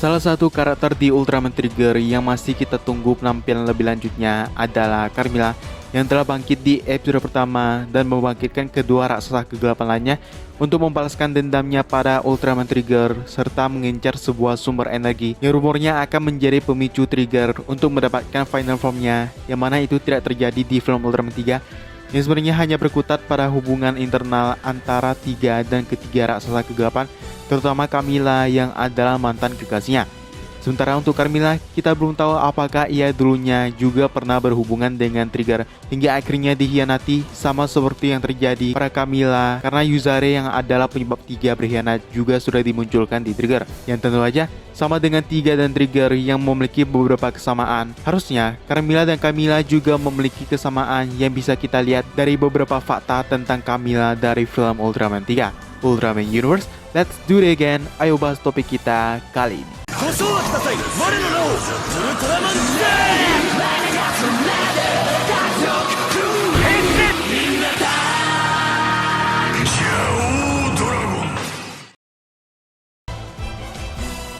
Salah satu karakter di Ultraman Trigger yang masih kita tunggu penampilan lebih lanjutnya adalah Carmilla yang telah bangkit di episode pertama dan membangkitkan kedua raksasa kegelapan lainnya untuk membalaskan dendamnya pada Ultraman Trigger serta mengincar sebuah sumber energi yang rumornya akan menjadi pemicu Trigger untuk mendapatkan final formnya, yang mana itu tidak terjadi di film Ultraman 3 yang sebenarnya hanya berkutat pada hubungan internal antara tiga dan ketiga raksasa kegelapan, terutama Camilla yang adalah mantan kekasihnya. Sementara untuk Carmilla, kita belum tahu apakah ia dulunya juga pernah berhubungan dengan Trigger hingga akhirnya dikhianati, sama seperti yang terjadi pada Camilla karena Yuzare yang adalah penyebab Tiga berkhianat juga sudah dimunculkan di Trigger, yang tentu saja sama dengan Tiga dan Trigger yang memiliki beberapa kesamaan. Harusnya Carmilla dan Camilla juga memiliki kesamaan yang bisa kita lihat dari beberapa fakta tentang Camilla dari film Ultraman 3. Ultraman Universe, let's do it again. Ayo bahas topik kita kali ini.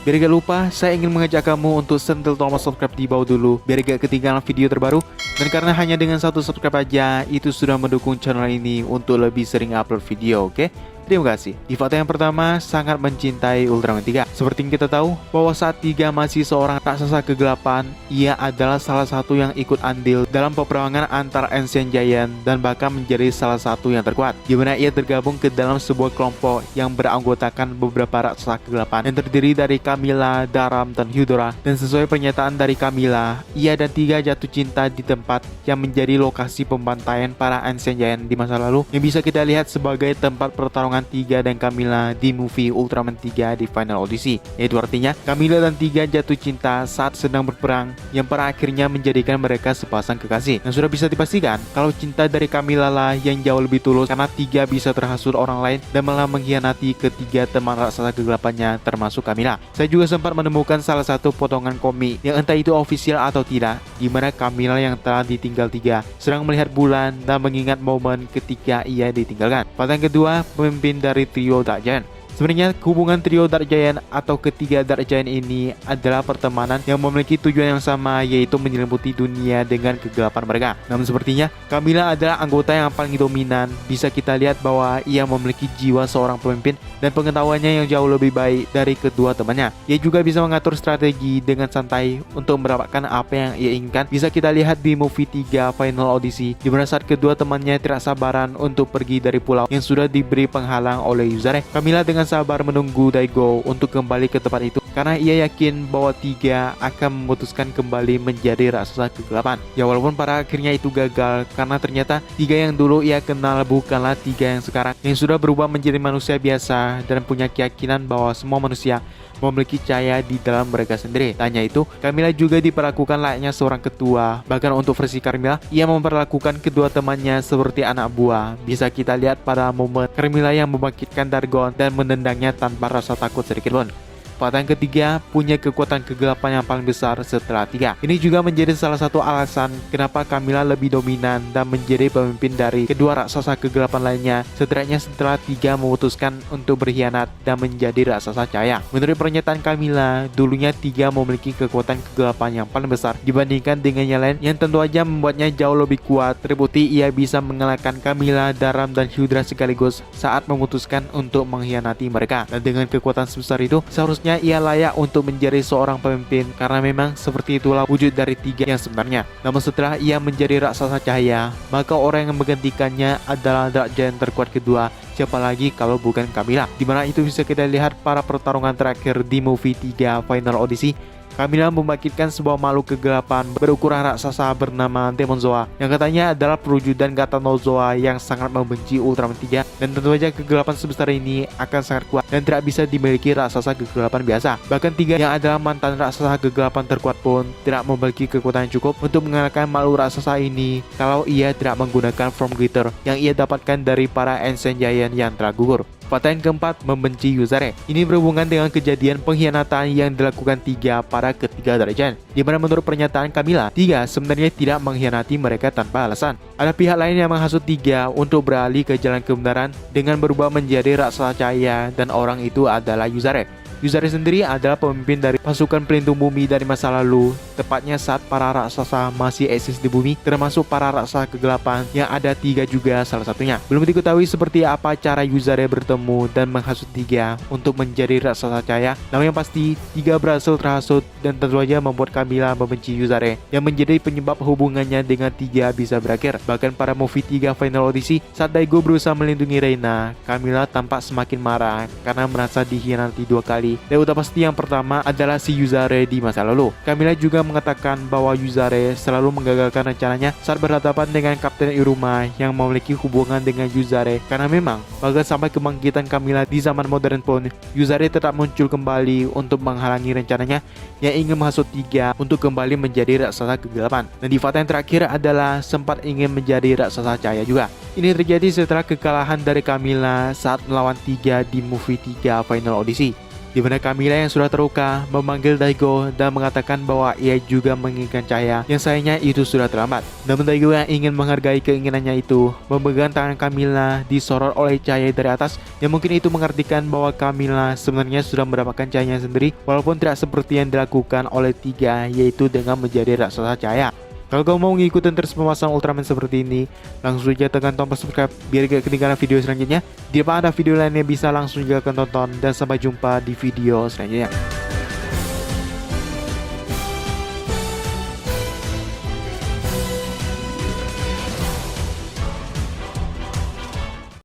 Biar gak lupa, saya ingin mengajak kamu untuk sentuh tombol subscribe di bawah dulu biar gak ketinggalan video terbaru. Dan karena hanya dengan satu subscribe aja, itu sudah mendukung channel ini untuk lebih sering upload video, oke? Terima kasih. Di fakta yang pertama, sangat mencintai Ultraman 3. Seperti yang kita tahu, bahwa saat Tiga masih seorang raksasa kegelapan, ia adalah salah satu yang ikut andil dalam peperangan antara Ancient Giant dan bahkan menjadi salah satu yang terkuat, di mana ia tergabung ke dalam sebuah kelompok yang beranggotakan beberapa raksasa kegelapan yang terdiri dari Camilla, Daram, dan Hyudora. Dan sesuai pernyataan dari Camilla, ia dan Tiga jatuh cinta di tempat yang menjadi lokasi pembantaian para Ancient Giant di masa lalu, yang bisa kita lihat sebagai tempat pertarungan Tiga dan Camilla di movie Ultraman 3 di Final Odyssey. Yaitu artinya Camilla dan Tiga jatuh cinta saat sedang berperang, yang pada akhirnya menjadikan mereka sepasang kekasih. Yang sudah bisa dipastikan kalau cinta dari Camilla lah yang jauh lebih tulus, karena Tiga bisa terhasut orang lain dan malah mengkhianati ketiga teman raksasa kegelapannya termasuk Camilla. Saya juga sempat menemukan salah satu potongan komik yang entah itu official atau tidak, di mana Camilla yang telah ditinggal Tiga sedang melihat bulan dan mengingat momen ketika ia ditinggalkan. Fakta yang kedua, pemimpin dari trio Dark Giant. Sebenarnya hubungan trio Dark Giant atau ketiga Dark Giant ini adalah pertemanan yang memiliki tujuan yang sama, yaitu menyelimuti dunia dengan kegelapan mereka. Namun sepertinya Camilla adalah anggota yang paling dominan. Bisa kita lihat bahwa ia memiliki jiwa seorang pemimpin dan pengetahuannya yang jauh lebih baik dari kedua temannya. Ia juga bisa mengatur strategi dengan santai untuk mendapatkan apa yang ia inginkan. Bisa kita lihat di movie 3 Final Odyssey, di mana saat kedua temannya tidak sabaran untuk pergi dari pulau yang sudah diberi penghalang oleh Yuzare, Camilla dengan sabar menunggu Daigo untuk kembali ke tempat itu karena ia yakin bahwa Tiga akan memutuskan kembali menjadi raksasa kegelapan. Ya walaupun pada akhirnya itu gagal, karena ternyata Tiga yang dulu ia kenal bukanlah Tiga yang sekarang, yang sudah berubah menjadi manusia biasa dan punya keyakinan bahwa semua manusia memiliki cahaya di dalam mereka sendiri. Tanya itu, Camilla juga diperlakukan layaknya seorang ketua. Bahkan untuk versi Carmilla, ia memperlakukan kedua temannya seperti anak buah. Bisa kita lihat pada momen Carmilla yang membangkitkan Dargon dan menendangnya tanpa rasa takut sedikit pun. Fakta yang ketiga, punya kekuatan kegelapan yang paling besar setelah Tiga. Ini juga menjadi salah satu alasan kenapa Camilla lebih dominan dan menjadi pemimpin dari kedua raksasa kegelapan lainnya, setidaknya setelah Tiga memutuskan untuk berkhianat dan menjadi raksasa cahaya. Menurut pernyataan Camilla, dulunya Tiga memiliki kekuatan kegelapan yang paling besar dibandingkan dengan yang lain, yang tentu saja membuatnya jauh lebih kuat. Terbukti ia bisa mengalahkan Camilla, Daram, dan Hyudora sekaligus saat memutuskan untuk mengkhianati mereka. Dan dengan kekuatan sebesar itu, seharusnya ia layak untuk menjadi seorang pemimpin, karena memang seperti itulah wujud dari Tiga yang sebenarnya. Namun setelah ia menjadi raksasa cahaya, maka orang yang menggantikannya adalah Dark Giant terkuat kedua. Siapa lagi kalau bukan Camilla? Dimana itu bisa kita lihat para pertarungan terakhir di movie 3 Final Odyssey. Camilla membangkitkan sebuah makhluk kegelapan berukuran raksasa bernama Demonzoa, yang katanya adalah perwujudan Gatanozoa yang sangat membenci Ultraman 3. Dan tentu saja kegelapan sebesar ini akan sangat kuat dan tidak bisa dimiliki raksasa kegelapan biasa. Bahkan Tiga yang adalah mantan raksasa kegelapan terkuat pun tidak memiliki kekuatan yang cukup untuk mengalahkan makhluk raksasa ini kalau ia tidak menggunakan Form Glitter yang ia dapatkan dari para Ancient Giant yang telah gugur. Fakta yang keempat, membenci Yuzare. Ini berhubungan dengan kejadian pengkhianatan yang dilakukan Tiga para ketiga Dark Giant, di mana menurut pernyataan Camilla, Tiga sebenarnya tidak mengkhianati mereka tanpa alasan. Ada pihak lain yang menghasut Tiga untuk beralih ke jalan kebenaran dengan berubah menjadi raksasa cahaya, dan orang itu adalah Yuzare. Yuzare sendiri adalah pemimpin dari pasukan pelindung bumi dari masa lalu, tepatnya saat para raksasa masih eksis di bumi, termasuk para raksasa kegelapan yang ada 3 juga salah satunya. Belum diketahui seperti apa cara Yuzare bertemu dan menghasut 3 untuk menjadi raksasa cahaya. Namun yang pasti 3 berhasil terhasut dan tentu saja membuat Camilla membenci Yuzare, yang menjadi penyebab hubungannya dengan 3 bisa berakhir. Bahkan pada movie 3 Final Odyssey, saat Daigo berusaha melindungi Reina, Camilla tampak semakin marah karena merasa dikhianati 2 kali. Dan udah pasti yang pertama adalah si Yuzare di masa lalu. Camilla juga mengatakan bahwa Yuzare selalu menggagalkan rencananya saat berhadapan dengan Kapten Iruma yang memiliki hubungan dengan Yuzare, karena memang bahkan sampai kebangkitan Camilla di zaman modern pun, Yuzare tetap muncul kembali untuk menghalangi rencananya yang ingin menghasut 3 untuk kembali menjadi raksasa kegelapan. Dan di fakta yang terakhir adalah sempat ingin menjadi raksasa cahaya juga. Ini terjadi setelah kekalahan dari Camilla saat melawan 3 di movie 3 Final Odyssey, di mana Camilla yang sudah terluka memanggil Daigo dan mengatakan bahwa ia juga menginginkan cahaya, yang sayangnya itu sudah terlambat. Namun Daigo yang ingin menghargai keinginannya itu memegang tangan Camilla disorot oleh cahaya dari atas, yang mungkin itu mengartikan bahwa Camilla sebenarnya sudah mendapatkan cahayanya sendiri, walaupun tidak seperti yang dilakukan oleh 3, yaitu dengan menjadi raksasa cahaya. Kalau kamu mau ngikutin terus pembahasan Ultraman seperti ini, langsung saja tekan tombol subscribe biar gak ketinggalan video selanjutnya. Di depan ada video lainnya bisa langsung juga tonton, dan sampai jumpa di video selanjutnya.